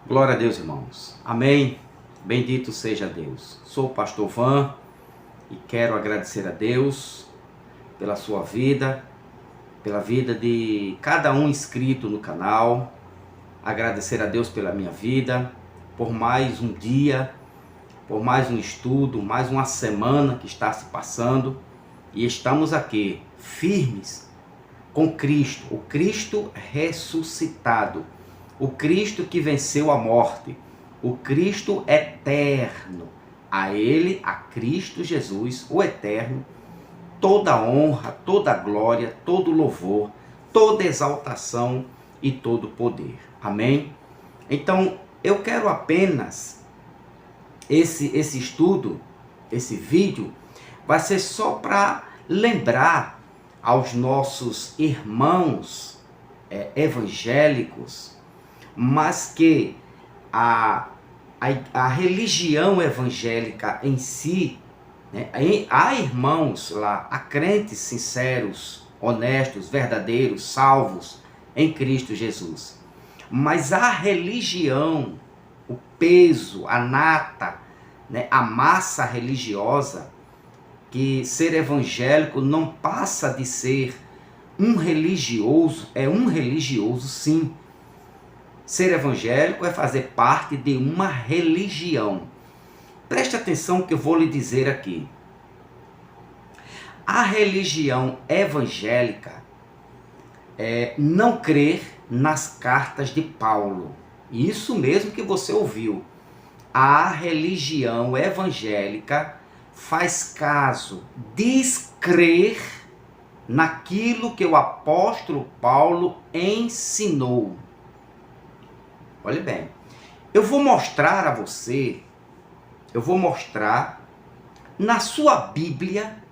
Glória a Deus, irmãos. Amém. Bendito seja Deus. Sou o pastor Van e quero agradecer a Deus pela sua vida, pela vida de cada um inscrito no canal. Agradecer a Deus pela minha vida, por mais um dia, por mais um estudo, mais uma semana que está se passando. E estamos aqui, firmes com Cristo, o Cristo ressuscitado. O Cristo que venceu a morte, o Cristo eterno. A Ele, a Cristo Jesus, o eterno, toda honra, toda glória, todo louvor, toda exaltação e todo poder. Amém? Então, eu quero apenas, esse estudo, esse vídeo, vai ser só para lembrar aos nossos irmãos evangélicos, mas que a religião evangélica em si, né, há irmãos lá, há crentes sinceros, honestos, verdadeiros, salvos em Cristo Jesus. Mas a religião, o peso, a nata, né, a massa religiosa, que ser evangélico não passa de ser um religioso, é um religioso sim. Ser evangélico é fazer parte de uma religião. Preste atenção que eu vou lhe dizer aqui. A religião evangélica não crer nas cartas de Paulo. Isso mesmo que você ouviu. A religião evangélica faz caso, descrer naquilo que o apóstolo Paulo ensinou. Olha bem, eu vou mostrar a você, na sua Bíblia,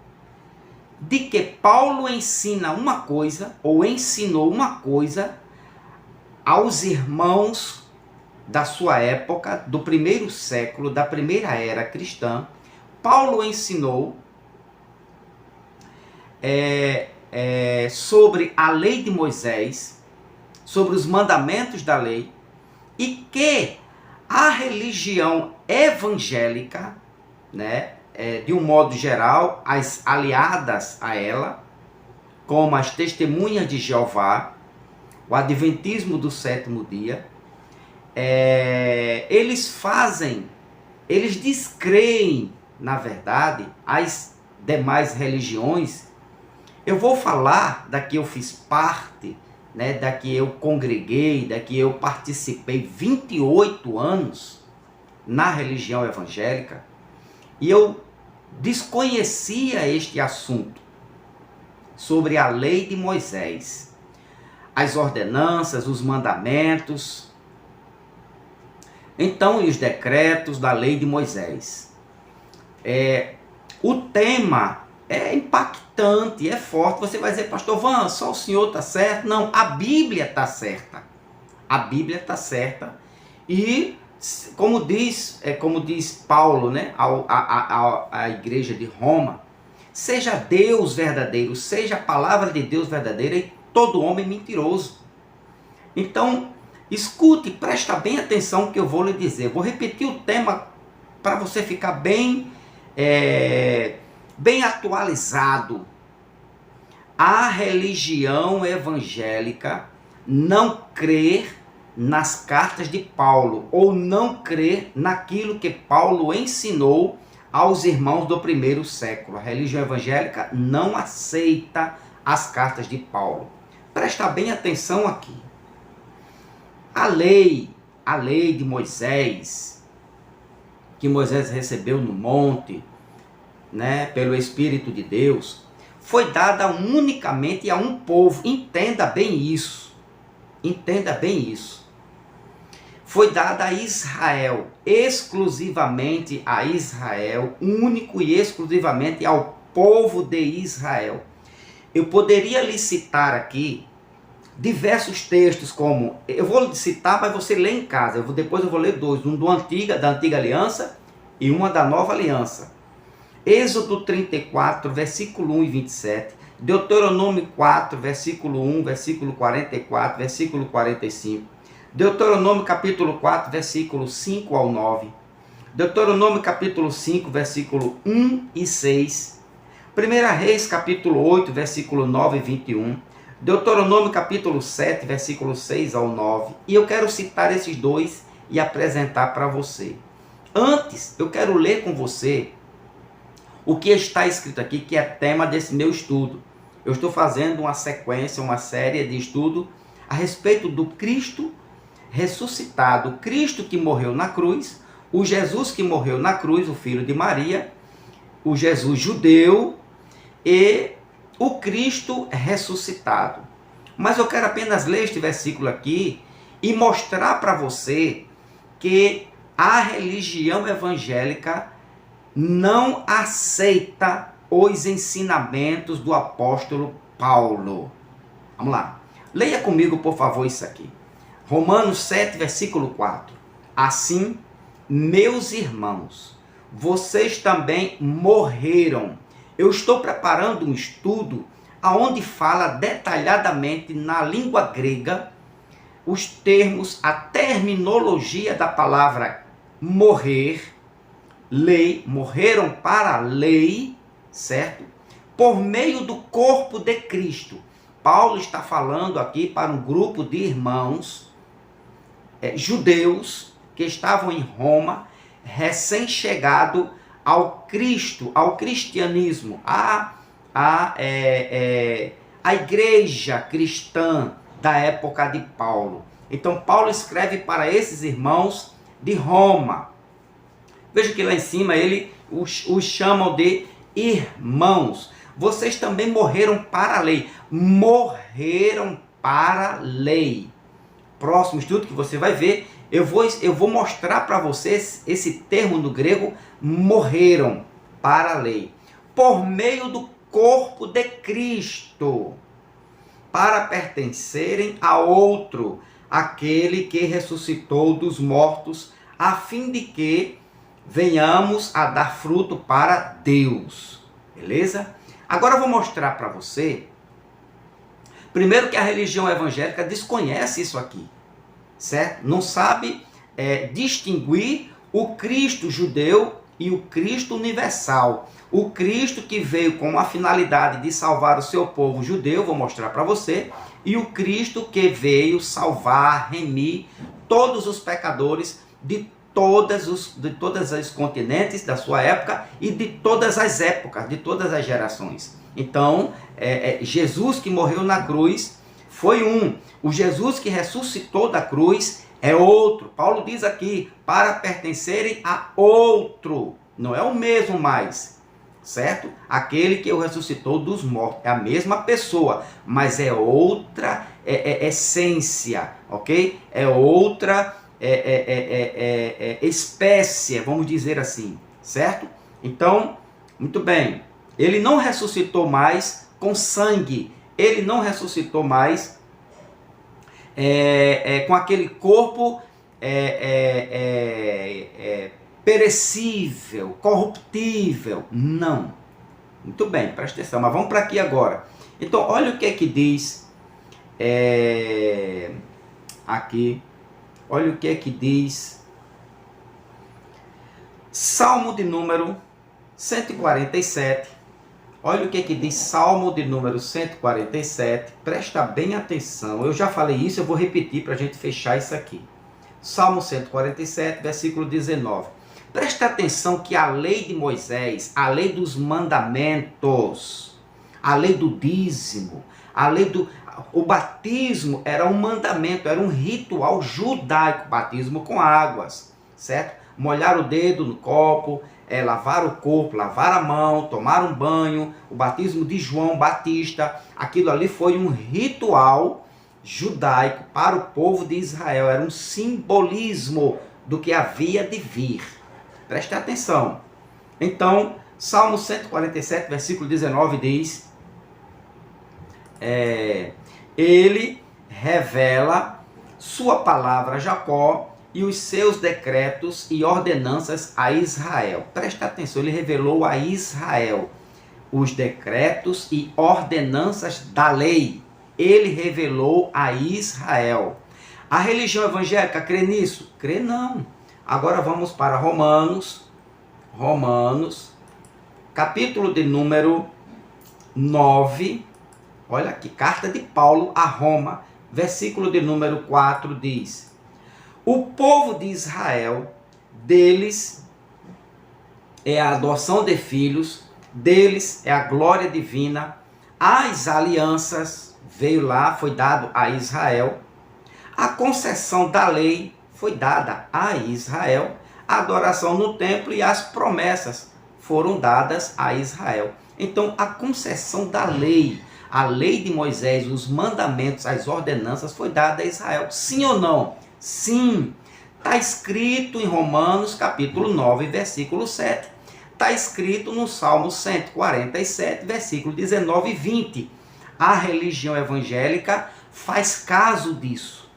de que Paulo ensina uma coisa, ou ensinou uma coisa, aos irmãos da sua época, do primeiro século, da primeira era cristã. Paulo ensinou sobre a lei de Moisés, sobre os mandamentos da lei, e que a religião evangélica, né, de um modo geral, as aliadas a ela, como as testemunhas de Jeová, o adventismo do sétimo dia, eles descreem, na verdade, as demais religiões. Eu vou falar da que eu fiz parte, né, da que eu congreguei, da que eu participei 28 anos na religião evangélica, e eu desconhecia este assunto sobre a lei de Moisés, as ordenanças, os mandamentos, então, e os decretos da lei de Moisés. O tema é impactante, é forte. Você vai dizer, pastor Van, só o senhor está certo? Não, a Bíblia está certa. A Bíblia está certa. E, como diz Paulo, né, à igreja de Roma, seja Deus verdadeiro, seja a palavra de Deus verdadeira e todo homem mentiroso. Então, escute, presta bem atenção que eu vou lhe dizer. Vou repetir o tema para você ficar bem atualizado. A religião evangélica não crê nas cartas de Paulo, ou não crê naquilo que Paulo ensinou aos irmãos do primeiro século. A religião evangélica não aceita as cartas de Paulo. Presta bem atenção aqui. A lei de Moisés, que Moisés recebeu no monte, né, pelo Espírito de Deus, foi dada unicamente a um povo. Entenda bem isso. Entenda bem isso. Foi dada a Israel, exclusivamente a Israel, único e exclusivamente ao povo de Israel. Eu poderia lhe citar aqui diversos textos, como, eu vou citar, mas você lê em casa. Depois eu vou ler dois, um da antiga aliança e uma da nova aliança. Êxodo 34, versículo 1 e 27, Deuteronômio 4, versículo 1, versículo 44, versículo 45, Deuteronômio capítulo 4, versículo 5 ao 9. Deuteronômio capítulo 5, versículo 1 e 6. 1 Reis capítulo 8, versículo 9 e 21. Deuteronômio capítulo 7, versículo 6 ao 9. E eu quero citar esses dois e apresentar para você. Antes, eu quero ler com você o que está escrito aqui, que é tema desse meu estudo. Eu estou fazendo uma sequência, uma série de estudo a respeito do Cristo ressuscitado, o Cristo que morreu na cruz, o Jesus que morreu na cruz, o filho de Maria, o Jesus judeu e o Cristo ressuscitado. Mas eu quero apenas ler este versículo aqui e mostrar para você que a religião evangélica não aceita os ensinamentos do apóstolo Paulo. Vamos lá. Leia comigo, por favor, isso aqui. Romanos 7, versículo 4. Assim, meus irmãos, vocês também morreram. Eu estou preparando um estudo onde fala detalhadamente na língua grega os termos, a terminologia da palavra morrer, lei, morreram para a lei, certo? Por meio do corpo de Cristo. Paulo está falando aqui para um grupo de irmãos judeus que estavam em Roma, recém-chegado ao Cristo, ao cristianismo, a igreja cristã da época de Paulo. Então Paulo escreve para esses irmãos de Roma. Veja que lá em cima ele os chamam de irmãos. Vocês também morreram para a lei. Morreram para a lei. Próximo estudo que você vai ver, eu vou mostrar para vocês esse termo no grego, morreram para a lei. Por meio do corpo de Cristo, para pertencerem a outro, aquele que ressuscitou dos mortos, a fim de que venhamos a dar fruto para Deus. Beleza? Agora eu vou mostrar para você, primeiro que a religião evangélica desconhece isso aqui, certo? Não sabe distinguir o Cristo judeu e o Cristo universal. O Cristo que veio com a finalidade de salvar o seu povo judeu, vou mostrar para você, e o Cristo que veio salvar, remir todos os pecadores de todos os continentes da sua época e de todas as épocas, de todas as gerações. Então, Jesus que morreu na cruz foi um. O Jesus que ressuscitou da cruz é outro. Paulo diz aqui, para pertencerem a outro. Não é o mesmo mais, certo? Aquele que o ressuscitou dos mortos. É a mesma pessoa, mas é outra essência, ok? É outra espécie, vamos dizer assim, certo? Então, muito bem. Ele não ressuscitou mais com sangue. Ele não ressuscitou mais com aquele corpo perecível, corruptível. Não. Muito bem, presta atenção. Mas vamos para aqui agora. Então, olha o que é que diz aqui. Olha o que é que diz Salmo de número 147. Olha o que é que diz Salmo de número 147. Presta bem atenção. Eu já falei isso, eu vou repetir para a gente fechar isso aqui. Salmo 147, versículo 19. Presta atenção que a lei de Moisés, a lei dos mandamentos, a lei do dízimo, a lei do... O batismo era um mandamento, era um ritual judaico, batismo com águas, certo? Molhar o dedo no copo, lavar o corpo, lavar a mão, tomar um banho, o batismo de João Batista, aquilo ali foi um ritual judaico para o povo de Israel, era um simbolismo do que havia de vir. Preste atenção. Então, Salmo 147, versículo 19 diz... Ele revela sua palavra a Jacó e os seus decretos e ordenanças a Israel. Presta atenção, ele revelou a Israel os decretos e ordenanças da lei. Ele revelou a Israel. A religião evangélica crê nisso? Crê não. Agora vamos para Romanos, capítulo de número 9. Olha aqui, carta de Paulo a Roma, versículo de número 4 diz: o povo de Israel, deles é a adoção de filhos, deles é a glória divina, as alianças, veio lá, foi dado a Israel, a concessão da lei foi dada a Israel, a adoração no templo e as promessas foram dadas a Israel. Então, a concessão da lei, a lei de Moisés, os mandamentos, as ordenanças, foi dada a Israel. Sim ou não? Sim. Está escrito em Romanos, capítulo 9, versículo 7. Está escrito no Salmo 147, versículo 19 e 20. A religião evangélica faz caso disso.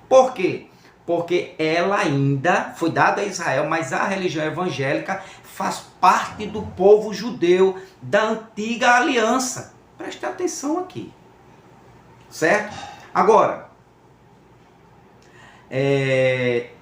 Por quê? Porque ela ainda foi dada a Israel, mas a religião evangélica faz parte do povo judeu da antiga aliança. Preste atenção aqui. Certo? Agora,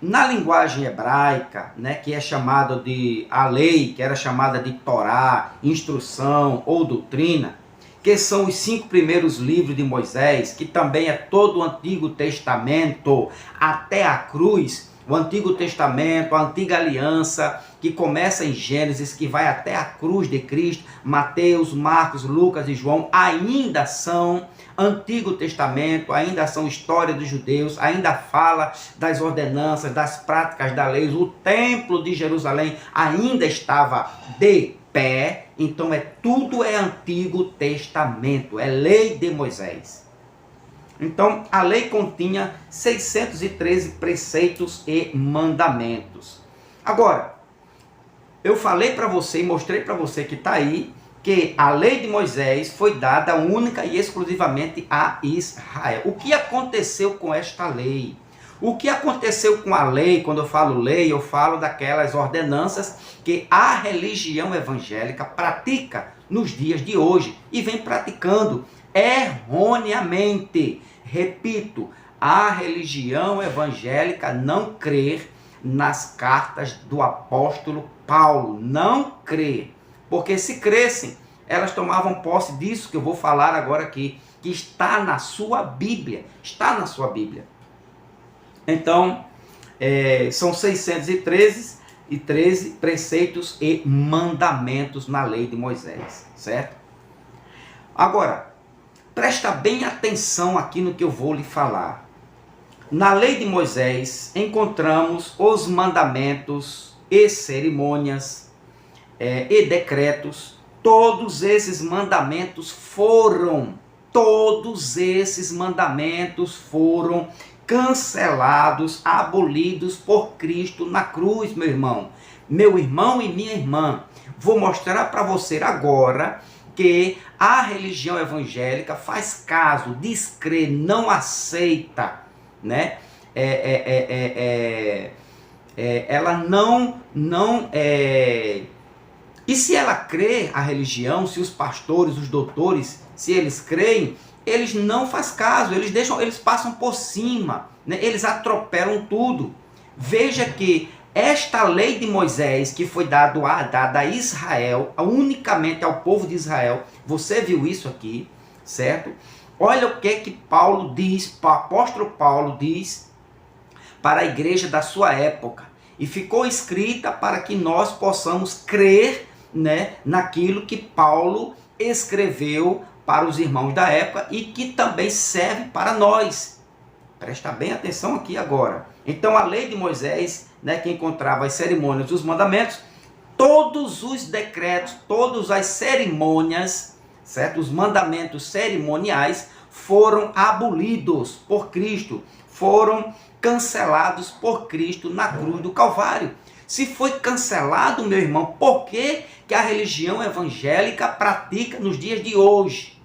na linguagem hebraica, né, que é chamada de a lei, que era chamada de Torá, instrução ou doutrina, que são os 5 primeiros livros de Moisés, que também é todo o Antigo Testamento até a cruz, o Antigo Testamento, a Antiga Aliança, que começa em Gênesis, que vai até a cruz de Cristo, Mateus, Marcos, Lucas e João, ainda são Antigo Testamento, ainda são história dos judeus, ainda fala das ordenanças, das práticas da lei. O templo de Jerusalém ainda estava de pé, então tudo é Antigo Testamento, é lei de Moisés. Então a lei continha 613 preceitos e mandamentos. Agora, eu falei para você e mostrei para você que está aí, que a lei de Moisés foi dada única e exclusivamente a Israel. O que aconteceu com esta lei? O que aconteceu com a lei? Quando eu falo lei, eu falo daquelas ordenanças que a religião evangélica pratica nos dias de hoje e vem praticando erroneamente. Repito, a religião evangélica não crê nas cartas do apóstolo Paulo. Não crê. Porque se crescem, elas tomavam posse disso que eu vou falar agora aqui, que está na sua Bíblia. Está na sua Bíblia. Então, são 613 preceitos e mandamentos na lei de Moisés, certo? Agora, presta bem atenção aqui no que eu vou lhe falar. Na lei de Moisés, encontramos os mandamentos e cerimônias e decretos. Todos esses mandamentos foram cancelados, abolidos por Cristo na cruz, meu irmão e minha irmã. Vou mostrar para você agora que a religião evangélica faz caso, descrê, não aceita, né? Ela não e se ela crê, a religião, se os pastores, os doutores, se eles creem, eles não fazem caso, eles passam por cima, né? Eles atropelam tudo. Veja que esta lei de Moisés, que foi dada a Israel, unicamente ao povo de Israel, você viu isso aqui, certo? Olha o que Paulo diz, o apóstolo Paulo diz para a igreja da sua época. E ficou escrita para que nós possamos crer, né, naquilo que Paulo escreveu para os irmãos da época e que também serve para nós. Presta bem atenção aqui agora. Então a lei de Moisés, né, que encontrava as cerimônias e os mandamentos, todos os decretos, todas as cerimônias, certo? Os mandamentos cerimoniais foram abolidos por Cristo, foram cancelados por Cristo na cruz do Calvário. Se foi cancelado, meu irmão, por que a religião evangélica pratica nos dias de hoje?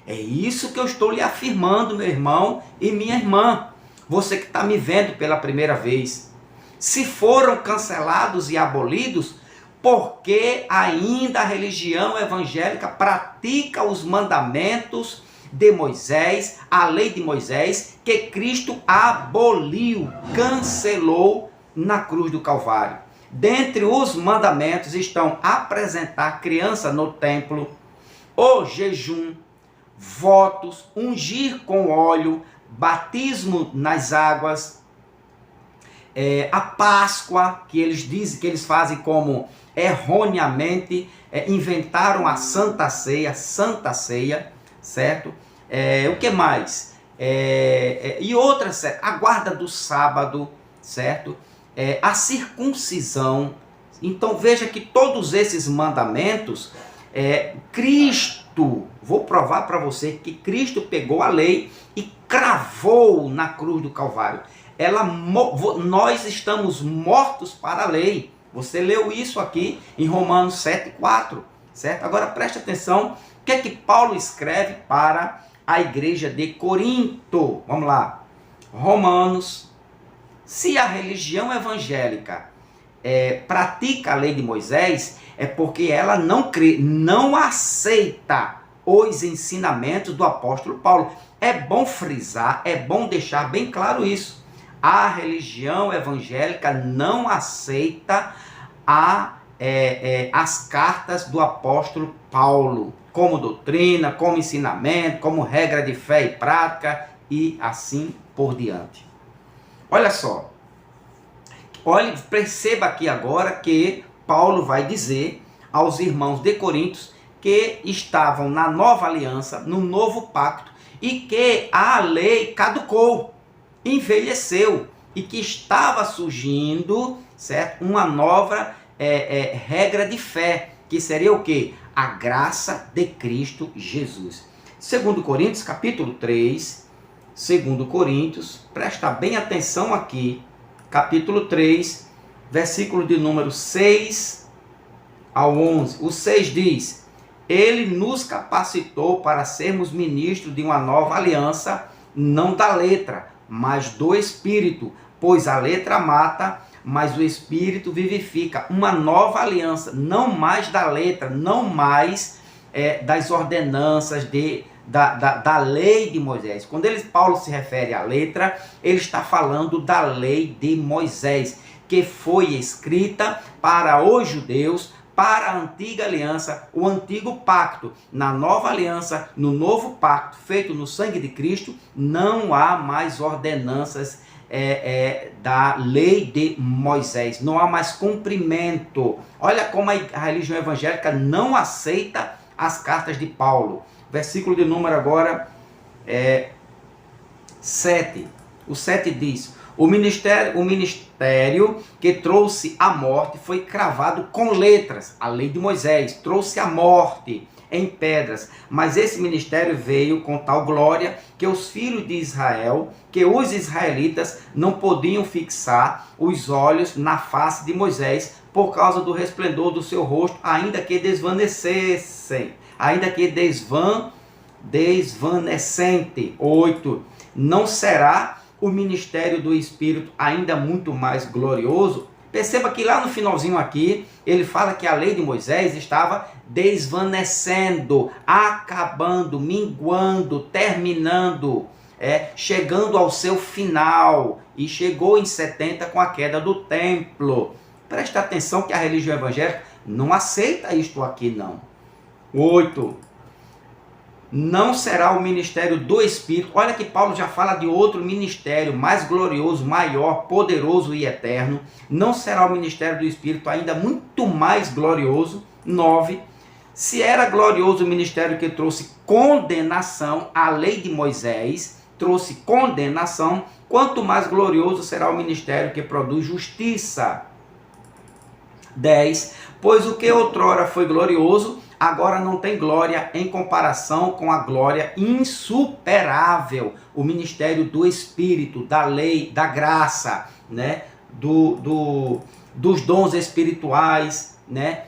É isso que eu estou lhe afirmando, meu irmão e minha irmã. Você que está me vendo pela primeira vez. Se foram cancelados e abolidos, por que ainda a religião evangélica pratica os mandamentos de Moisés, a lei de Moisés, que Cristo aboliu, cancelou na cruz do Calvário. Dentre os mandamentos estão apresentar criança no templo, o jejum, votos, ungir com óleo, batismo nas águas, a Páscoa, que eles dizem que eles fazem como erroneamente, inventaram a Santa Ceia, certo? O que mais? E outras, a guarda do sábado, certo? A circuncisão. Então veja que todos esses mandamentos, Cristo, vou provar para você que Cristo pegou a lei e cravou na cruz do Calvário. Nós estamos mortos para a lei. Você leu isso aqui em Romanos 7,4, certo? Agora preste atenção, o que é que Paulo escreve para a igreja de Corinto? Vamos lá. Romanos. Se a religião evangélica pratica a lei de Moisés, é porque ela não crê, não aceita os ensinamentos do apóstolo Paulo. É bom frisar, é bom deixar bem claro isso. A religião evangélica não aceita as cartas do apóstolo Paulo como doutrina, como ensinamento, como regra de fé e prática e assim por diante. Olha só, perceba aqui agora que Paulo vai dizer aos irmãos de Corinto que estavam na nova aliança, no novo pacto, e que a lei caducou, envelheceu, e que estava surgindo, certo? Uma nova regra de fé, que seria o quê? A graça de Cristo Jesus. 2 Coríntios, capítulo 3, 2 Coríntios, presta bem atenção aqui, capítulo 3, versículo de número 6 ao 11. O 6 diz: Ele nos capacitou para sermos ministros de uma nova aliança, não da letra, mas do Espírito, pois a letra mata, mas o Espírito vivifica. Uma nova aliança, não mais da letra, não mais das ordenanças da lei de Moisés. Quando Paulo se refere à letra, ele está falando da lei de Moisés, que foi escrita para os judeus, para a antiga aliança, o antigo pacto. Na nova aliança, no novo pacto, feito no sangue de Cristo, não há mais ordenanças da lei de Moisés, não há mais cumprimento. Olha como a religião evangélica não aceita as cartas de Paulo. Versículo de número agora 7. O 7 diz: o ministério que trouxe a morte foi cravado com letras. A lei de Moisés trouxe a morte em pedras, mas esse ministério veio com tal glória que os filhos de Israel, que os israelitas não podiam fixar os olhos na face de Moisés por causa do resplendor do seu rosto, ainda que desvanecessem, ainda que desvanecente. 8. Não será o ministério do Espírito ainda muito mais glorioso? Perceba que lá no finalzinho aqui, ele fala que a lei de Moisés estava desvanecendo, acabando, minguando, terminando, chegando ao seu final. E chegou em 70 com a queda do templo. Presta atenção que a religião evangélica não aceita isto aqui não. 8. Não será o ministério do Espírito. Olha que Paulo já fala de outro ministério mais glorioso, maior, poderoso e eterno. Não será o ministério do Espírito ainda muito mais glorioso. 9. Se era glorioso o ministério que trouxe condenação, a lei de Moisés trouxe condenação, quanto mais glorioso será o ministério que produz justiça. 10. Pois o que outrora foi glorioso, agora não tem glória em comparação com a glória insuperável, o ministério do Espírito, da lei, da graça, né? Dos dons espirituais, né?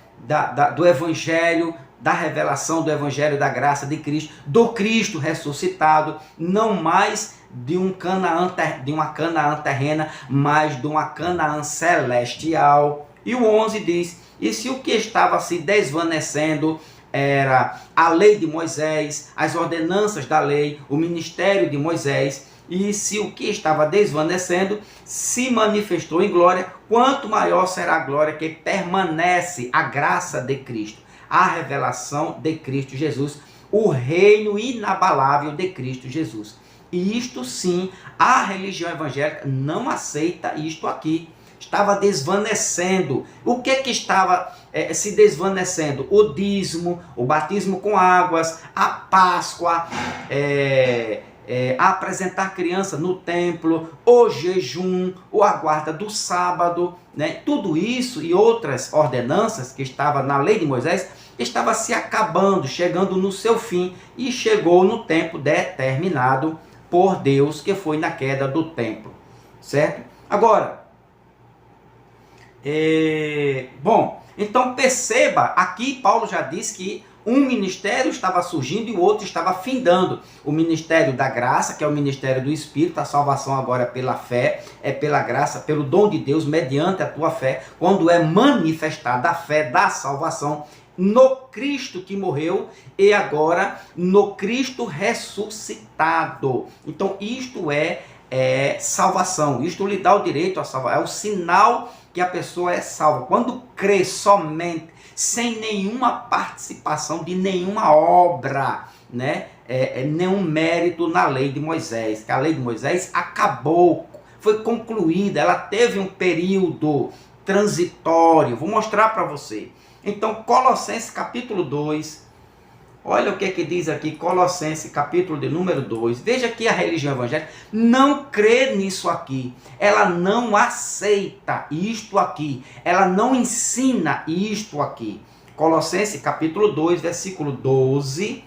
Do Evangelho, da revelação do Evangelho da graça de Cristo, do Cristo ressuscitado, não mais de uma Canaã terrena, mas de uma Canaã celestial. E o 11 diz: e se o que estava se desvanecendo era a lei de Moisés, as ordenanças da lei, o ministério de Moisés. E se o que estava desvanecendo se manifestou em glória, quanto maior será a glória que permanece, a graça de Cristo, a revelação de Cristo Jesus, o reino inabalável de Cristo Jesus. E isto sim, a religião evangélica não aceita isto aqui. Estava desvanecendo. O que estava se desvanecendo? O dízimo, o batismo com águas, a Páscoa, apresentar criança no templo, o jejum, o aguarda do sábado, né? Tudo isso e outras ordenanças que estavam na lei de Moisés, estava se acabando, chegando no seu fim, e chegou no tempo determinado por Deus, que foi na queda do templo, certo? Agora, então perceba, aqui Paulo já disse que um ministério estava surgindo e o outro estava findando. O ministério da graça, que é o ministério do Espírito, a salvação agora é pela fé, é pela graça, pelo dom de Deus, mediante a tua fé, quando é manifestada a fé da salvação no Cristo que morreu e agora no Cristo ressuscitado. Então isto é salvação, isto lhe dá o direito a salvar, é o sinal que a pessoa é salva. Quando crê somente, sem nenhuma participação de nenhuma obra, né? Nenhum mérito na lei de Moisés, que a lei de Moisés acabou, foi concluída, ela teve um período transitório. Vou mostrar para você. Então, Colossenses capítulo 2, olha o que diz aqui, Colossenses capítulo de número 2, veja que a religião evangélica não crê nisso aqui, ela não aceita isto aqui, ela não ensina isto aqui. Colossenses capítulo 2, versículo 12,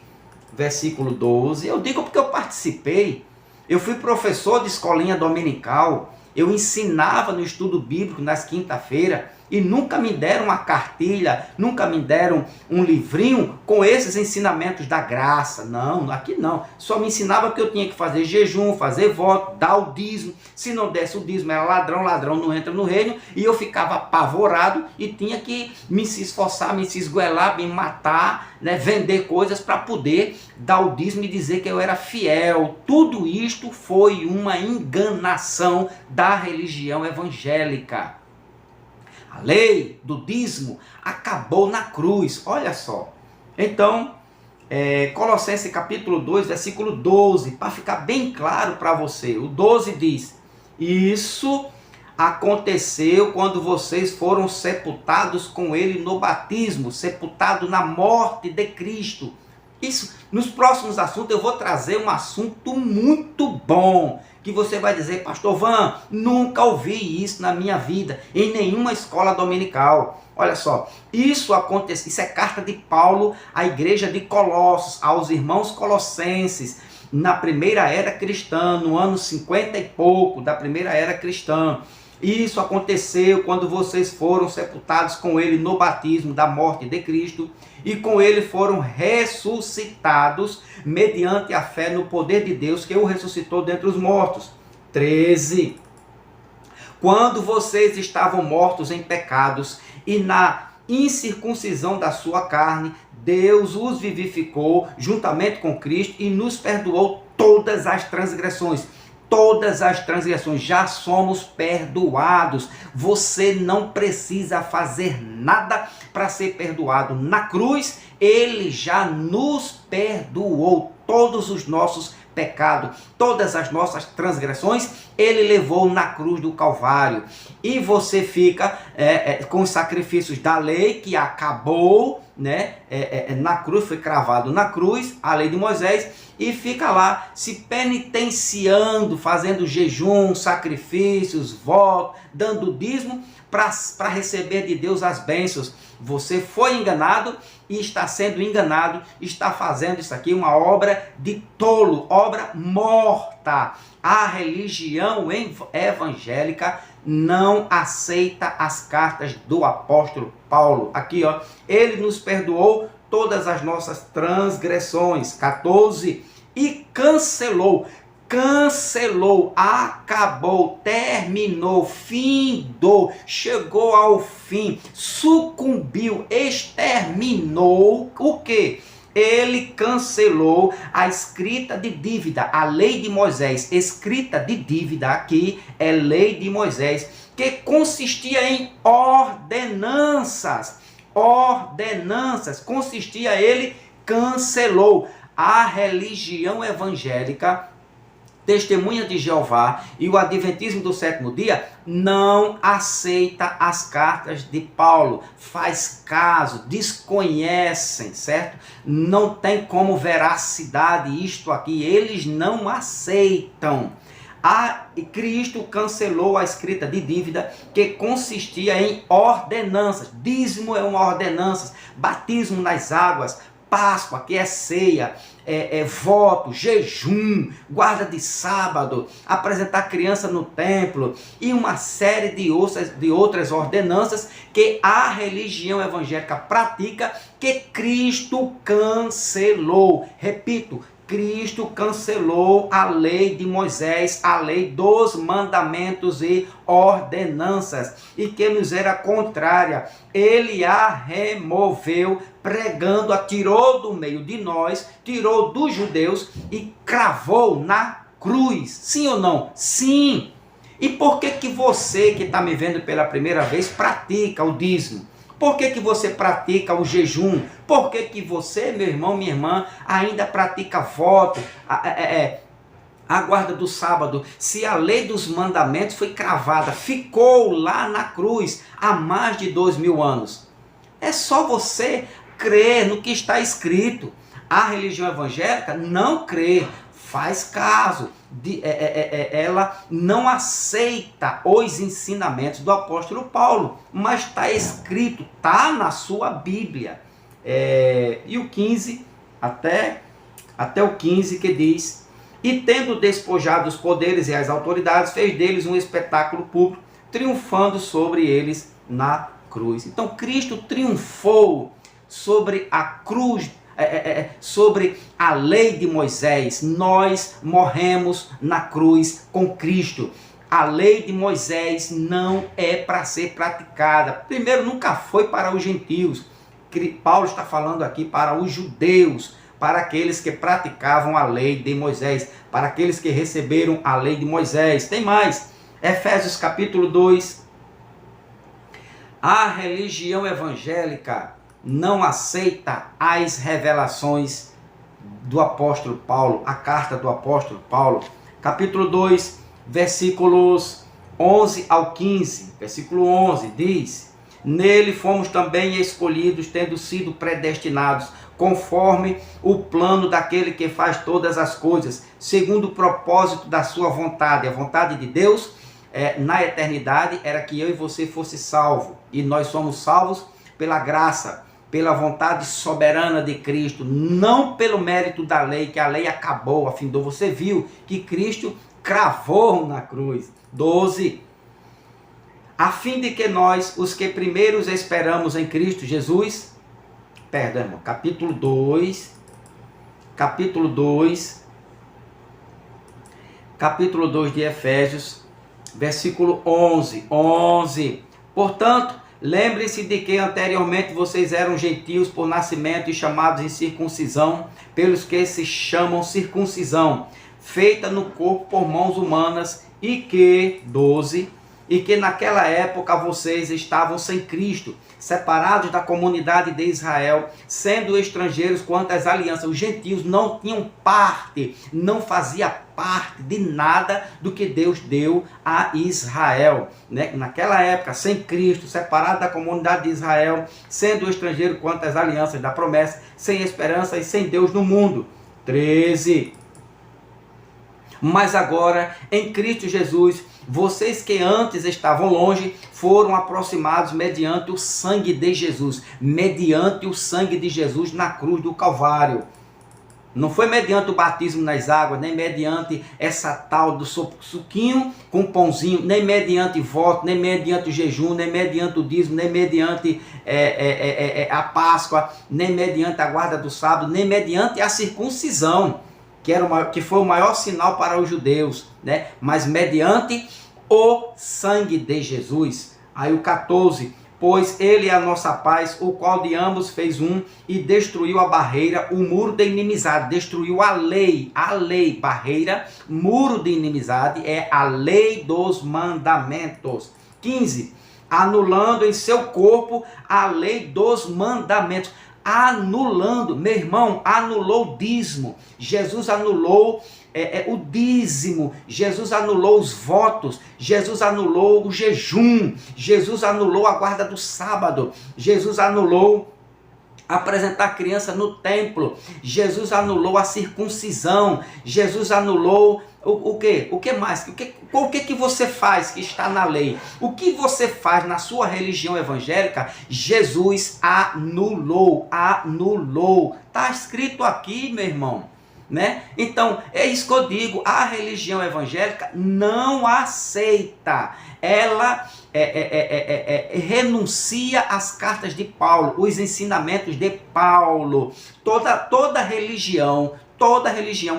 eu digo porque eu participei, eu fui professor de escolinha dominical, eu ensinava no estudo bíblico nas quinta-feiras, e nunca me deram uma cartilha, nunca me deram um livrinho com esses ensinamentos da graça. Não, aqui não. Só me ensinava que eu tinha que fazer jejum, fazer voto, dar o dízimo. Se não desse o dízimo, era ladrão, ladrão não entra no reino. E eu ficava apavorado e tinha que me se esforçar, me se esgoelar, me matar, né, vender coisas para poder dar o dízimo e dizer que eu era fiel. Tudo isto foi uma enganação da religião evangélica. A lei do dízimo acabou na cruz, olha só. Então, Colossenses capítulo 2, versículo 12, para ficar bem claro para você. O 12 diz: isso aconteceu quando vocês foram sepultados com ele no batismo, sepultado na morte de Cristo. Isso, nos próximos assuntos eu vou trazer um assunto muito bom, que você vai dizer: pastor Van, nunca ouvi isso na minha vida, em nenhuma escola dominical. Olha só, isso acontece, isso é carta de Paulo à igreja de Colossos, aos irmãos colossenses, na primeira era cristã, no ano 50 e pouco da primeira era cristã. Isso aconteceu quando vocês foram sepultados com ele no batismo da morte de Cristo, e com ele foram ressuscitados mediante a fé no poder de Deus que o ressuscitou dentre os mortos. 13. Quando vocês estavam mortos em pecados e na incircuncisão da sua carne, Deus os vivificou juntamente com Cristo e nos perdoou todas as transgressões. Todas as transgressões, já somos perdoados. Você não precisa fazer nada para ser perdoado. Na cruz, ele já nos perdoou todos os nossos pecados, todas as nossas transgressões, ele levou na cruz do Calvário. E você fica com os sacrifícios da lei, que acabou, né? Na cruz, foi cravado na cruz, a lei de Moisés, e fica lá se penitenciando, fazendo jejum, sacrifícios, votos, dando dízimo para receber de Deus as bênçãos. Você foi enganado e está sendo enganado, está fazendo isso aqui uma obra de tolo, obra morta. A religião evangélica não aceita as cartas do apóstolo Paulo. Aqui, ó, ele nos perdoou todas as nossas transgressões. 14. E cancelou cancelou, acabou, terminou, findou, chegou ao fim, sucumbiu, exterminou o quê? Ele cancelou a escrita de dívida, a lei de Moisés. Escrita de dívida aqui é lei de Moisés, que consistia em ordenanças. Ordenanças, consistia, ele cancelou. A religião evangélica, Testemunha de Jeová e o Adventismo do Sétimo Dia não aceita as cartas de Paulo, faz caso, desconhecem, certo? Não tem como veracidade isto aqui, eles não aceitam. Cristo cancelou a escrita de dívida que consistia em ordenanças. Dízimo é uma ordenança, batismo nas águas, Páscoa, que é ceia, voto, jejum, guarda de sábado, apresentar criança no templo e uma série de outras ordenanças que a religião evangélica pratica, que Cristo cancelou. Repito, Cristo cancelou a lei de Moisés, a lei dos mandamentos e ordenanças, e que nos era contrária. Ele a removeu, pregando, a tirou do meio de nós, tirou dos judeus e cravou na cruz. Sim ou não? Sim. E por que você que está me vendo pela primeira vez pratica o dízimo? Por que você pratica o jejum? Por que você, meu irmão, minha irmã, ainda pratica voto, a guarda do sábado? Se a lei dos mandamentos foi cravada, ficou lá na cruz há mais de 2000 anos. É só você crer no que está escrito. A religião evangélica não crê, faz caso. Ela não aceita os ensinamentos do apóstolo Paulo, mas está escrito, está na sua Bíblia. E o 15, até o 15, que diz: e tendo despojado os poderes e as autoridades, fez deles um espetáculo público, triunfando sobre eles na cruz. Então Cristo triunfou sobre a cruz, sobre a lei de Moisés. Nós morremos na cruz com Cristo. A lei de Moisés não é para ser praticada. Primeiro, nunca foi para os gentios. Paulo está falando aqui para os judeus, para aqueles que praticavam a lei de Moisés, para aqueles que receberam a lei de Moisés. Tem mais, Efésios capítulo 2. A religião evangélica não aceita as revelações do apóstolo Paulo, a carta do apóstolo Paulo, capítulo 2, versículos 11 ao 15. Versículo 11 diz: nele fomos também escolhidos, tendo sido predestinados, conforme o plano daquele que faz todas as coisas, segundo o propósito da sua vontade. A vontade de Deus na eternidade era que eu e você fosse salvo, e nós somos salvos pela graça, pela vontade soberana de Cristo, não pelo mérito da lei, que a lei acabou, afindou. Você viu que Cristo cravou na cruz. 12. A fim de que nós, os que primeiros esperamos em Cristo Jesus, capítulo 2 de Efésios, versículo 11. Portanto, lembre-se de que anteriormente vocês eram gentios por nascimento e chamados em circuncisão, pelos que se chamam circuncisão, feita no corpo por mãos humanas, e que, 12, e que naquela época vocês estavam sem Cristo, separados da comunidade de Israel, sendo estrangeiros quanto às alianças. Os gentios não tinham parte, não fazia parte de nada do que Deus deu a Israel, né? Naquela época, sem Cristo, separado da comunidade de Israel, sendo estrangeiro quanto às alianças da promessa, sem esperança e sem Deus no mundo. 13. Mas agora, em Cristo Jesus, vocês que antes estavam longe, foram aproximados mediante o sangue de Jesus. Mediante o sangue de Jesus na cruz do Calvário. Não foi mediante o batismo nas águas, nem mediante essa tal do suquinho com pãozinho, nem mediante voto, nem mediante o jejum, nem mediante o dízimo, nem mediante a Páscoa, nem mediante a guarda do sábado, nem mediante a circuncisão. que foi o maior sinal para os judeus, né? Mas mediante o sangue de Jesus. Aí o 14, pois ele é a nossa paz, o qual de ambos fez um e destruiu a barreira, o muro da inimizade, destruiu a lei, barreira, muro de inimizade é a lei dos mandamentos. 15, anulando em seu corpo a lei dos mandamentos. Anulando, meu irmão, anulou o dízimo. Jesus anulou o dízimo. Jesus anulou os votos. Jesus anulou o jejum. Jesus anulou a guarda do sábado. Jesus anulou apresentar criança no templo. Jesus anulou a circuncisão. Jesus anulou o quê? O que mais? O que você faz que está na lei? O que você faz na sua religião evangélica? Jesus anulou. Está escrito aqui, meu irmão. Né? Então, é isso que eu digo, a religião evangélica não aceita, ela renuncia às cartas de Paulo, os ensinamentos de Paulo. Toda religião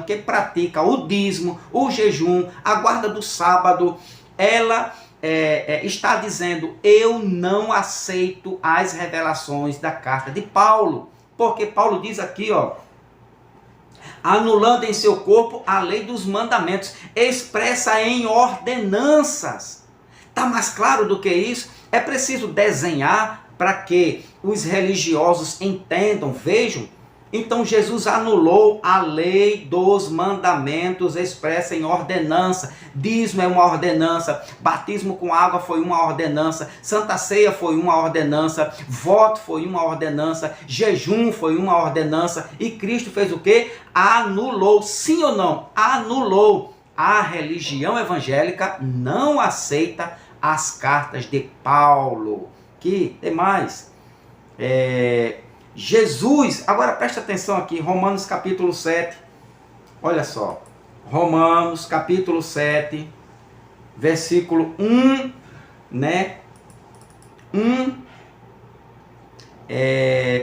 que pratica o dízimo, o jejum, a guarda do sábado, ela está dizendo, eu não aceito as revelações da carta de Paulo, porque Paulo diz aqui, anulando em seu corpo a lei dos mandamentos, expressa em ordenanças. Está mais claro do que isso? É preciso desenhar para que os religiosos entendam, vejam. Então Jesus anulou a lei dos mandamentos expressa em ordenança. Dízimo é uma ordenança, batismo com água foi uma ordenança, Santa Ceia foi uma ordenança, voto foi uma ordenança, jejum foi uma ordenança. E Cristo fez o quê? Anulou, sim ou não? Anulou. A religião evangélica não aceita as cartas de Paulo. Que tem mais? Jesus, agora presta atenção aqui, Romanos capítulo 7, olha só, Romanos capítulo 7, versículo 1, né, 1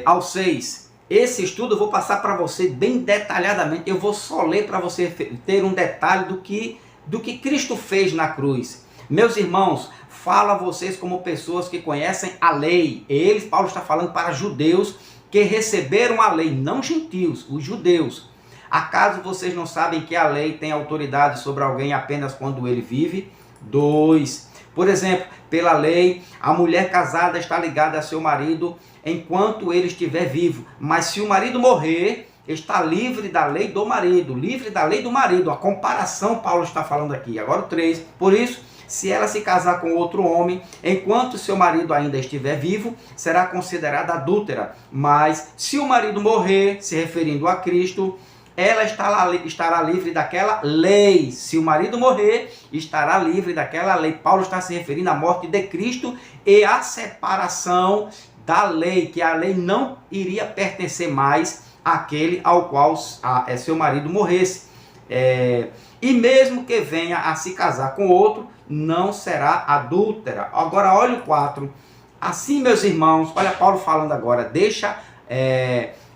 ao 6, esse estudo eu vou passar para você bem detalhadamente, eu vou só ler para você ter um detalhe do que Cristo fez na cruz. Meus irmãos, falo a vocês como pessoas que conhecem a lei, Paulo está falando para judeus, que receberam a lei, não gentios, os judeus. Acaso vocês não sabem que a lei tem autoridade sobre alguém apenas quando ele vive? 2. Por exemplo, pela lei, a mulher casada está ligada a seu marido enquanto ele estiver vivo. Mas se o marido morrer, está livre da lei do marido. Livre da lei do marido. A comparação Paulo está falando aqui. Agora o 3. Por isso, se ela se casar com outro homem, enquanto seu marido ainda estiver vivo, será considerada adúltera. Mas se o marido morrer, se referindo a Cristo, ela estará livre daquela lei. Se o marido morrer, estará livre daquela lei. Paulo está se referindo à morte de Cristo e à separação da lei, que a lei não iria pertencer mais àquele ao qual seu marido morresse. E mesmo que venha a se casar com outro, não será adúltera. Agora olha o 4. Assim, meus irmãos, olha Paulo falando agora, deixa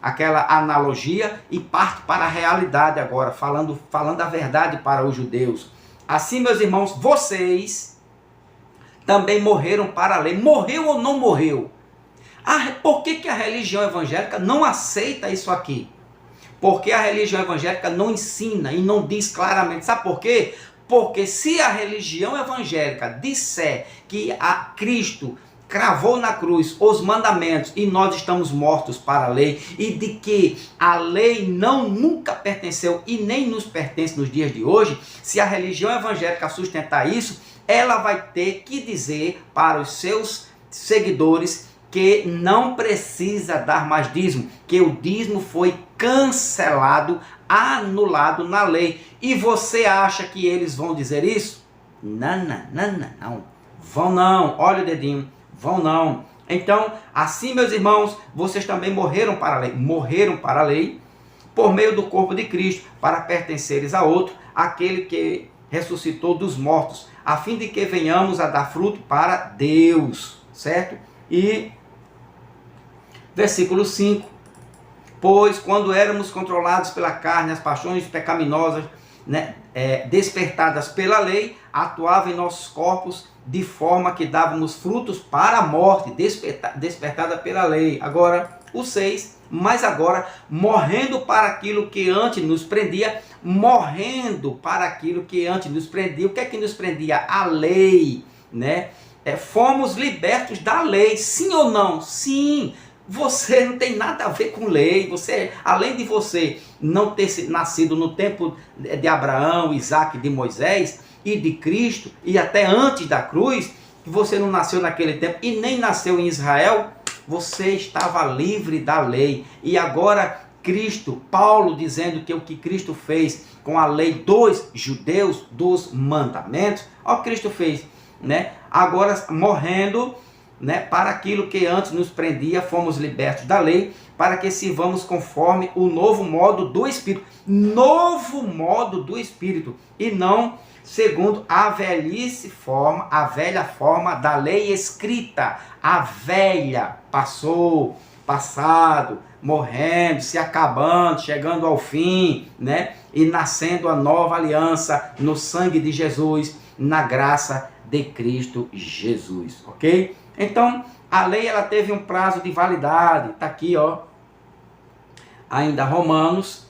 aquela analogia e parte para a realidade agora, falando a verdade para os judeus. Assim, meus irmãos, vocês também morreram para a lei. Morreu ou não morreu? Por que a religião evangélica não aceita isso aqui? Porque a religião evangélica não ensina e não diz claramente. Sabe por quê? Porque se a religião evangélica disser que a Cristo cravou na cruz os mandamentos e nós estamos mortos para a lei, e de que a lei nunca pertenceu e nem nos pertence nos dias de hoje, se a religião evangélica sustentar isso, ela vai ter que dizer para os seus seguidores que não precisa dar mais dízimo, que o dízimo foi cancelado, anulado na lei. E você acha que eles vão dizer isso? Não. Vão não, olha o dedinho, vão não. Então, assim, meus irmãos, vocês também morreram para a lei, por meio do corpo de Cristo, para pertenceres a outro, aquele que ressuscitou dos mortos, a fim de que venhamos a dar fruto para Deus, certo? E versículo 5, Pois quando éramos controlados pela carne, as paixões pecaminosas, né, despertadas pela lei, atuava em nossos corpos de forma que dávamos frutos para a morte, despertada pela lei. Agora, o 6, mas agora, morrendo para aquilo que antes nos prendia, morrendo para aquilo que antes nos prendia. O que é que nos prendia? A lei, né? Fomos libertos da lei, sim ou não? Sim. Você não tem nada a ver com lei. Você, além de você não ter nascido no tempo de Abraão, Isaac, de Moisés e de Cristo, e até antes da cruz, que você não nasceu naquele tempo e nem nasceu em Israel, você estava livre da lei. E agora Cristo, Paulo dizendo que o que Cristo fez com a lei dos judeus, dos mandamentos, ó, Cristo fez, né? Agora morrendo, né, para aquilo que antes nos prendia, fomos libertos da lei, para que sirvamos conforme o novo modo do Espírito. Novo modo do Espírito, e não segundo a velhice forma, a velha forma da lei escrita. A velha passou, passado, morrendo, se acabando, chegando ao fim, né? E nascendo a nova aliança no sangue de Jesus, na graça de Cristo Jesus, ok? Então, a lei ela teve um prazo de validade, está aqui, ó, ainda Romanos,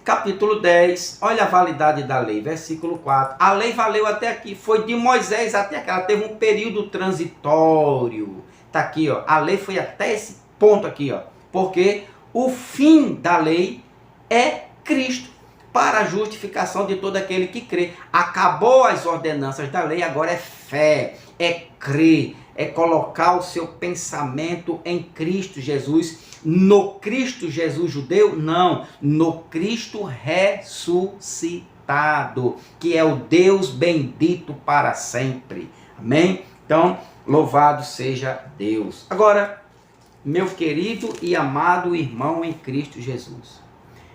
capítulo 10, olha a validade da lei, versículo 4. A lei valeu até aqui, foi de Moisés até aqui, ela teve um período transitório, está aqui, ó, a lei foi até esse ponto aqui, ó, porque o fim da lei é Cristo, para a justificação de todo aquele que crê. Acabou as ordenanças da lei, agora é fé, é crer, é colocar o seu pensamento em Cristo Jesus. No Cristo Jesus judeu? Não, no Cristo ressuscitado, que é o Deus bendito para sempre. Amém? Então, louvado seja Deus. Agora, meu querido e amado irmão em Cristo Jesus.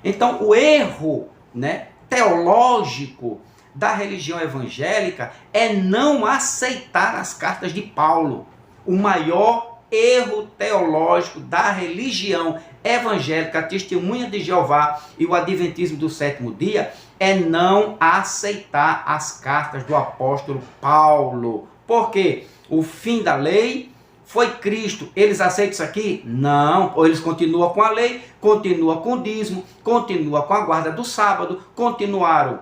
Então, o erro, né, teológico da religião evangélica é não aceitar as cartas de Paulo. O maior erro teológico da religião evangélica, a Testemunha de Jeová e o Adventismo do Sétimo Dia é não aceitar as cartas do apóstolo Paulo. Por quê? O fim da lei foi Cristo. Eles aceitam isso aqui? Não. Ou eles continuam com a lei, continuam com o dízimo, continuam com a guarda do sábado, continuaram.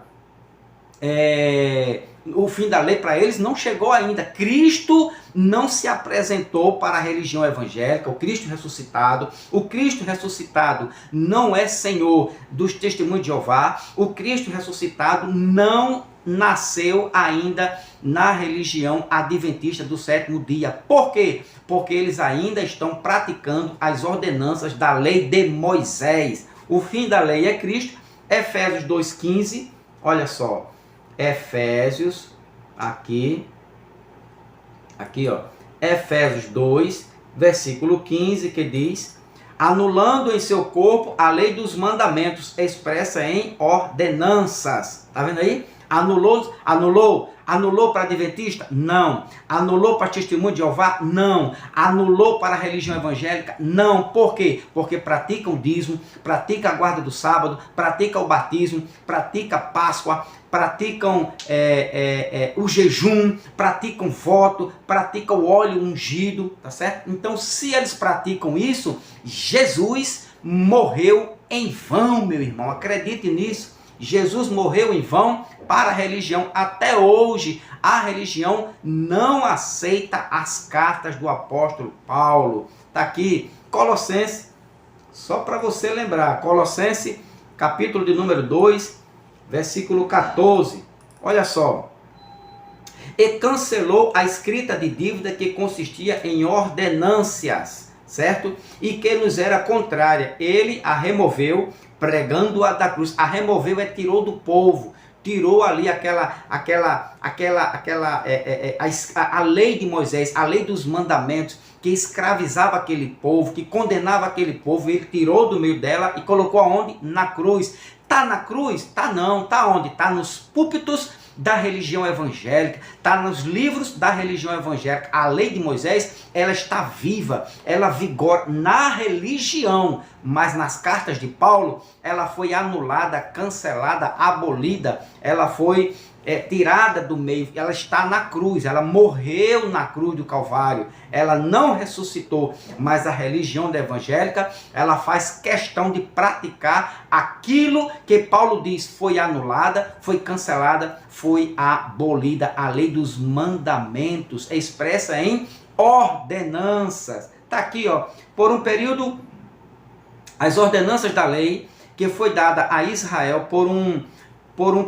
O fim da lei para eles não chegou ainda. Cristo não se apresentou para a religião evangélica, o Cristo ressuscitado. O Cristo ressuscitado não é Senhor dos Testemunhos de Jeová. O Cristo ressuscitado não nasceu ainda na religião adventista do sétimo dia. Por quê? Porque eles ainda estão praticando as ordenanças da lei de Moisés. O fim da lei é Cristo. Efésios 2,15, olha só. Efésios, aqui ó, Efésios 2, versículo 15, que diz: anulando em seu corpo a lei dos mandamentos expressa em ordenanças. Tá vendo aí? Anulou para adventista? Não. Anulou para Testemunho de Jeová? Não. Anulou para a religião evangélica? Não. Por quê? Porque praticam o dízimo, pratica a guarda do sábado, pratica o batismo, pratica a Páscoa, praticam o jejum, praticam voto, praticam o óleo ungido, tá certo? Então, se eles praticam isso, Jesus morreu em vão, meu irmão. Acredite nisso. Jesus morreu em vão para a religião. Até hoje, a religião não aceita as cartas do apóstolo Paulo. Está aqui, Colossenses, só para você lembrar, Colossenses, capítulo de número 2, versículo 14. Olha só. E cancelou a escrita de dívida que consistia em ordenâncias, certo? E que nos era contrária. Ele a removeu, pregando-a da cruz. A removeu tirou do povo, tirou ali a lei de Moisés, a lei dos mandamentos, que escravizava aquele povo, que condenava aquele povo. Ele tirou do meio dela e colocou aonde? Na cruz. Tá na cruz? Tá não. Tá onde? Tá nos púlpitos da religião evangélica, está nos livros da religião evangélica. A lei de Moisés, ela está viva, ela vigora na religião, mas nas cartas de Paulo, ela foi anulada, cancelada, abolida, ela foi tirada do meio, ela está na cruz, ela morreu na cruz do Calvário, ela não ressuscitou, mas a religião evangélica, ela faz questão de praticar aquilo que Paulo diz foi anulada, foi cancelada, foi abolida. A lei dos mandamentos é expressa em ordenanças. Está aqui, ó, por um período, as ordenanças da lei que foi dada a Israel por um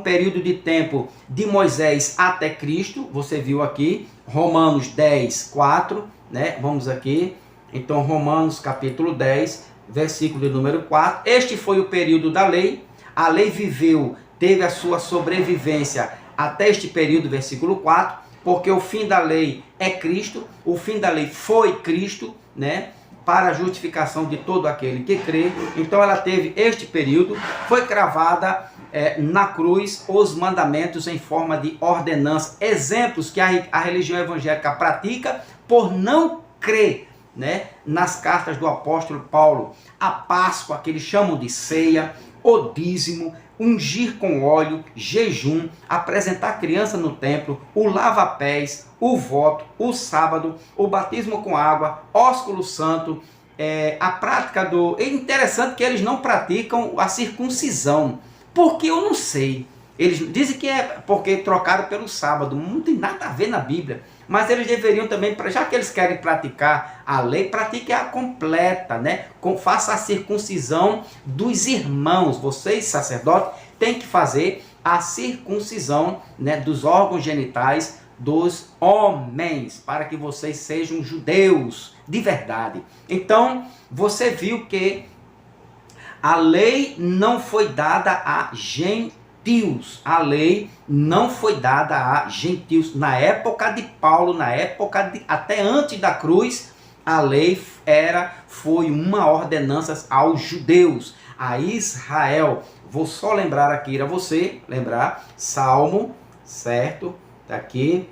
período de tempo de Moisés até Cristo. Você viu aqui, Romanos 10, 4, né? Vamos aqui, então Romanos capítulo 10, versículo de número 4. Este foi o período da lei. A lei viveu, teve a sua sobrevivência até este período, versículo 4, porque o fim da lei é Cristo, o fim da lei foi Cristo, né? Para a justificação de todo aquele que crê. Então ela teve este período, foi cravada na cruz os mandamentos em forma de ordenança, exemplos que a religião evangélica pratica por não crer, né, nas cartas do apóstolo Paulo. A Páscoa, que eles chamam de ceia, o dízimo, ungir com óleo, jejum, apresentar criança no templo, o lava-pés, o voto, o sábado, o batismo com água, ósculo santo, a prática do... É interessante que eles não praticam a circuncisão, porque eu não sei. Eles dizem que é porque trocaram pelo sábado, não tem nada a ver na Bíblia. Mas eles deveriam também, já que eles querem praticar a lei, pratique a completa, né? Faça a circuncisão dos irmãos. Vocês, sacerdotes, têm que fazer a circuncisão, né, dos órgãos genitais dos homens, para que vocês sejam judeus de verdade. Então, você viu que a lei não foi dada a gentios. A lei não foi dada a gentios. Na época de Paulo, até antes da cruz, a lei foi uma ordenança aos judeus, a Israel. Vou só lembrar aqui a você, Salmo, certo? Está aqui,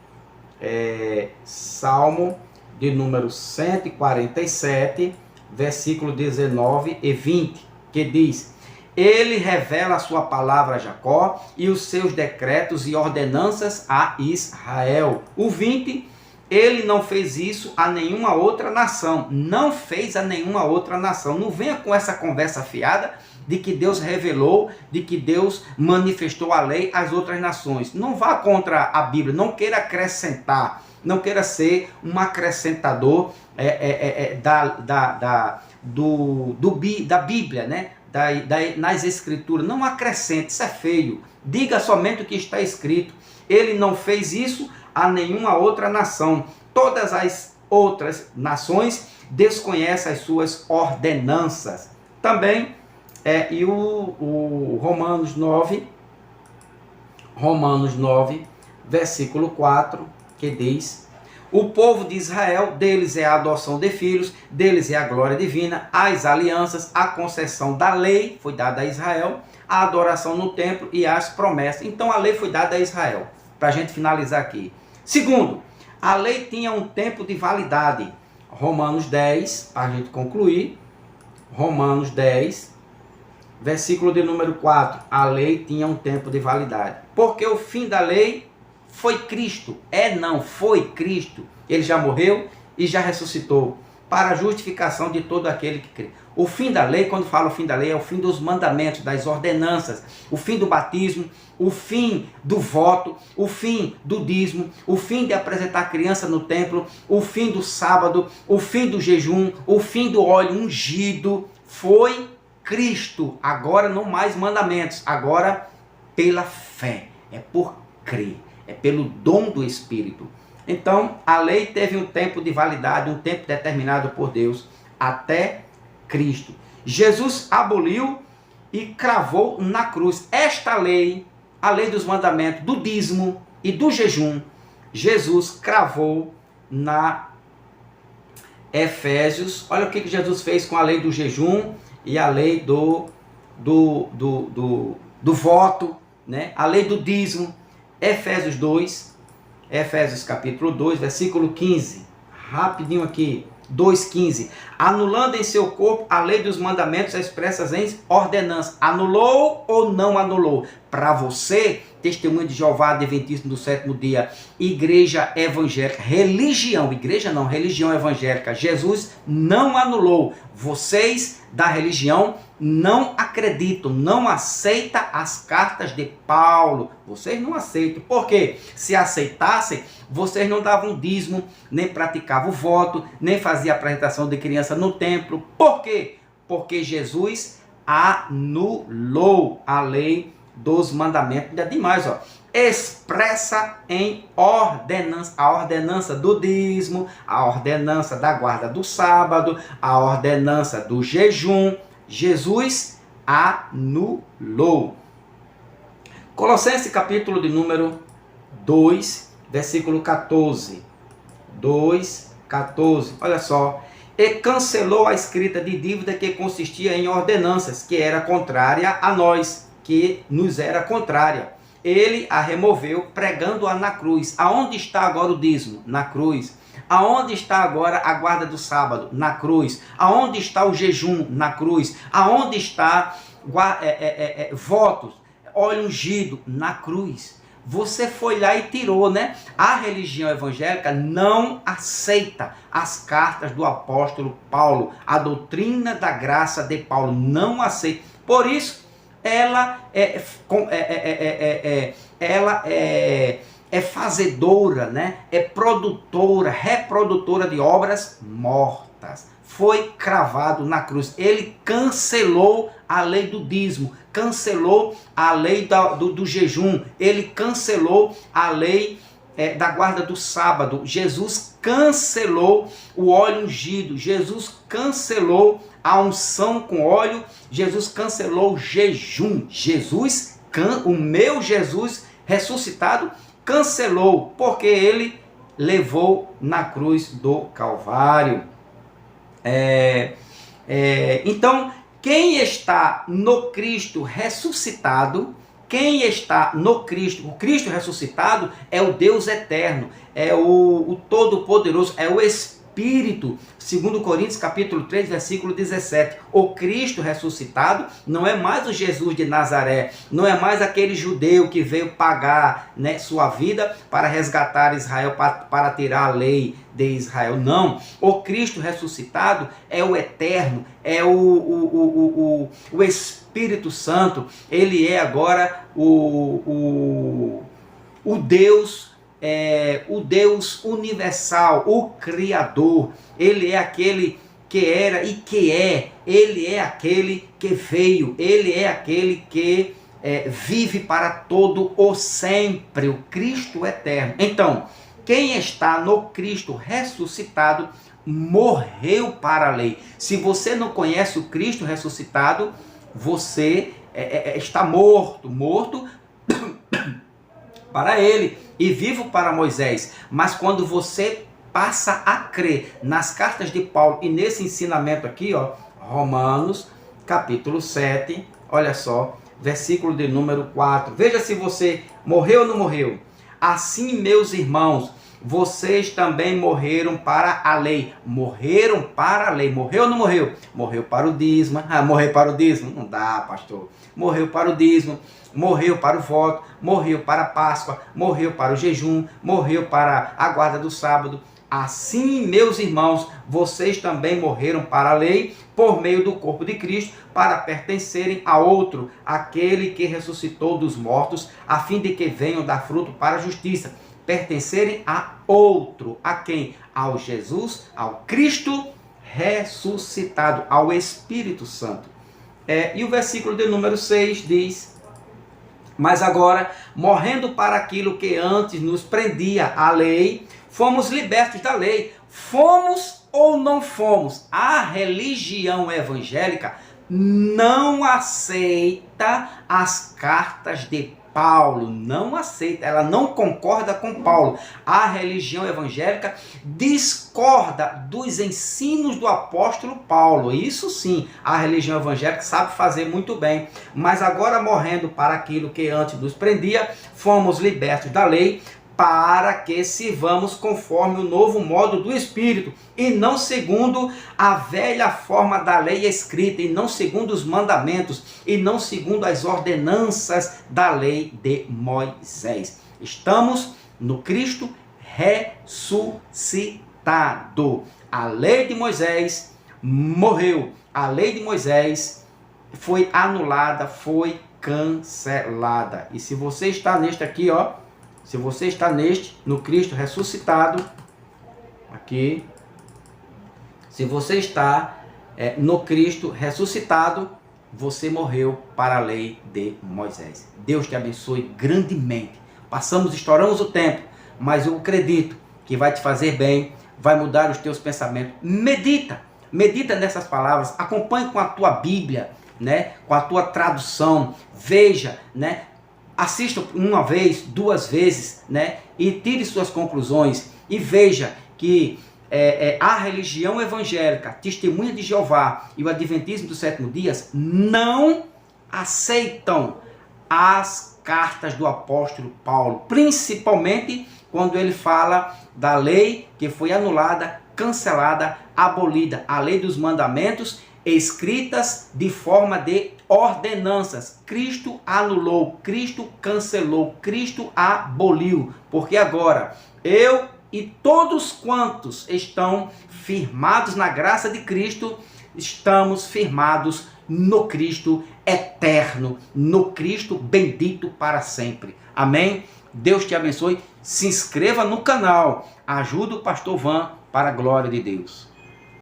Salmo de número 147, versículo 19 e 20, que diz: Ele revela a sua palavra a Jacó e os seus decretos e ordenanças a Israel. O 20, ele não fez isso a nenhuma outra nação. Não fez a nenhuma outra nação. Não venha com essa conversa fiada de que Deus revelou, de que Deus manifestou a lei às outras nações. Não vá contra a Bíblia, não queira acrescentar, não queira ser um acrescentador da Bíblia, né? Nas escrituras. Não acrescente, isso é feio. Diga somente o que está escrito. Ele não fez isso a nenhuma outra nação. Todas as outras nações desconhecem as suas ordenanças. Também, e o Romanos 9, versículo 4, que diz: O povo de Israel, deles é a adoção de filhos, deles é a glória divina, as alianças, a concessão da lei foi dada a Israel, a adoração no templo e as promessas. Então a lei foi dada a Israel, para a gente finalizar aqui. Segundo, a lei tinha um tempo de validade. Romanos 10, para a gente concluir, Romanos 10, versículo de número 4, a lei tinha um tempo de validade. Porque o fim da lei foi Cristo. Não, foi Cristo. Ele já morreu e já ressuscitou para a justificação de todo aquele que crê. O fim da lei, quando fala o fim da lei, é o fim dos mandamentos, das ordenanças, o fim do batismo, o fim do voto, o fim do dízimo, o fim de apresentar criança no templo, o fim do sábado, o fim do jejum, o fim do óleo ungido. Foi Cristo. Agora não mais mandamentos, agora pela fé, é por crer. É pelo dom do Espírito. Então, a lei teve um tempo de validade, um tempo determinado por Deus, até Cristo. Jesus aboliu e cravou na cruz esta lei, a lei dos mandamentos, do dízimo e do jejum. Jesus cravou na Efésios. Olha o que Jesus fez com a lei do jejum e a lei do voto, né? A lei do dízimo. Efésios 2, Efésios capítulo 2, versículo 15. Rapidinho aqui. 2,15. Anulando em seu corpo a lei dos mandamentos expressas em ordenança. Anulou ou não anulou? Para você, testemunho de Jeová, Adventista do sétimo dia, igreja evangélica, religião, igreja não, religião evangélica, Jesus não anulou. Vocês da religião não acreditam, não aceitam as cartas de Paulo. Vocês não aceitam. Por quê? Se aceitassem, vocês não davam dízimo, nem praticavam o voto, nem faziam apresentação de criança no templo. Por quê? Porque Jesus anulou a lei dos mandamentos. Ainda demais, ó. Expressa em ordenança, a ordenança do dízimo, a ordenança da guarda do sábado, a ordenança do jejum. Jesus anulou. Colossenses capítulo de número 2, versículo 14. 2:14. Olha só. E cancelou a escrita de dívida que consistia em ordenanças, que era contrária a nós, que nos era contrária. Ele a removeu, pregando-a na cruz. Aonde está agora o dízimo? Na cruz. Aonde está agora a guarda do sábado? Na cruz. Aonde está o jejum? Na cruz. Aonde está votos? Óleo ungido? Na cruz. Você foi lá e tirou, né? A religião evangélica não aceita as cartas do apóstolo Paulo. A doutrina da graça de Paulo não aceita. Por isso, ela é fazedora, né? É produtora, reprodutora de obras mortas. Foi cravado na cruz. Ele cancelou a lei do dízimo, cancelou a lei do jejum, ele cancelou a lei da guarda do sábado. Jesus cancelou o óleo ungido, Jesus cancelou a unção com óleo, Jesus cancelou o jejum. O meu Jesus ressuscitado cancelou, porque ele levou na cruz do Calvário. Então, quem está no Cristo ressuscitado, quem está no Cristo, o Cristo ressuscitado é o Deus eterno, é o Todo-Poderoso, é o Espírito. 2 Coríntios capítulo 3, versículo 17. O Cristo ressuscitado não é mais o Jesus de Nazaré, não é mais aquele judeu que veio pagar, né, sua vida para resgatar Israel, para tirar a lei de Israel. Não. O Cristo ressuscitado é o eterno, é o Espírito Santo. Ele é agora o Deus, o Deus universal, o Criador. Ele é aquele que era e que é. Ele é aquele que veio. Ele é aquele que vive para todo o sempre. O Cristo eterno. Então, quem está no Cristo ressuscitado morreu para a lei. Se você não conhece o Cristo ressuscitado, você está morto para ele e vivo para Moisés. Mas quando você passa a crer nas cartas de Paulo e nesse ensinamento aqui, ó, Romanos capítulo 7, olha só, versículo de número 4. Veja se você morreu ou não morreu. Assim, meus irmãos, vocês também morreram para a lei. Morreram para a lei. Morreu ou não morreu? Morreu para o dízimo. Morreu para o dízimo? Não dá, pastor. Morreu para o dízimo. Morreu para o voto. Morreu para a Páscoa. Morreu para o jejum. Morreu para a guarda do sábado. Assim, meus irmãos, vocês também morreram para a lei por meio do corpo de Cristo, para pertencerem a outro, aquele que ressuscitou dos mortos, a fim de que venham dar fruto para a justiça. Pertencerem a outro. A quem? Ao Jesus, ao Cristo ressuscitado, ao Espírito Santo. E o versículo de número 6 diz: mas agora, morrendo para aquilo que antes nos prendia à lei, fomos libertos da lei. Fomos ou não fomos? A religião evangélica não aceita as cartas de Paulo, não aceita, ela não concorda com Paulo. A religião evangélica discorda dos ensinos do apóstolo Paulo. Isso sim, a religião evangélica sabe fazer muito bem. Mas agora, morrendo para aquilo que antes nos prendia, fomos libertos da lei, para que sirvamos conforme o novo modo do Espírito, e não segundo a velha forma da lei escrita, e não segundo os mandamentos, e não segundo as ordenanças da lei de Moisés. Estamos no Cristo ressuscitado. A lei de Moisés morreu. A lei de Moisés foi anulada, foi cancelada. E se você está neste aqui, ó, se você está no Cristo ressuscitado, aqui, se você está no Cristo ressuscitado, você morreu para a lei de Moisés. Deus te abençoe grandemente. Estouramos o tempo, mas eu acredito que vai te fazer bem, vai mudar os teus pensamentos. Medita nessas palavras, acompanhe com a tua Bíblia, né? Com a tua tradução, veja, né? Assista uma vez, duas vezes, né? E tire suas conclusões e veja que a religião evangélica, Testemunha de Jeová e o Adventismo do Sétimo Dia não aceitam as cartas do apóstolo Paulo, principalmente quando ele fala da lei que foi anulada, cancelada, abolida, a lei dos mandamentos escritas de forma de ordenanças. Cristo anulou, Cristo cancelou, Cristo aboliu, porque agora eu e todos quantos estão firmados na graça de Cristo, estamos firmados no Cristo eterno, no Cristo bendito para sempre. Amém? Deus te abençoe. Se inscreva no canal. Ajuda o pastor Van para a glória de Deus.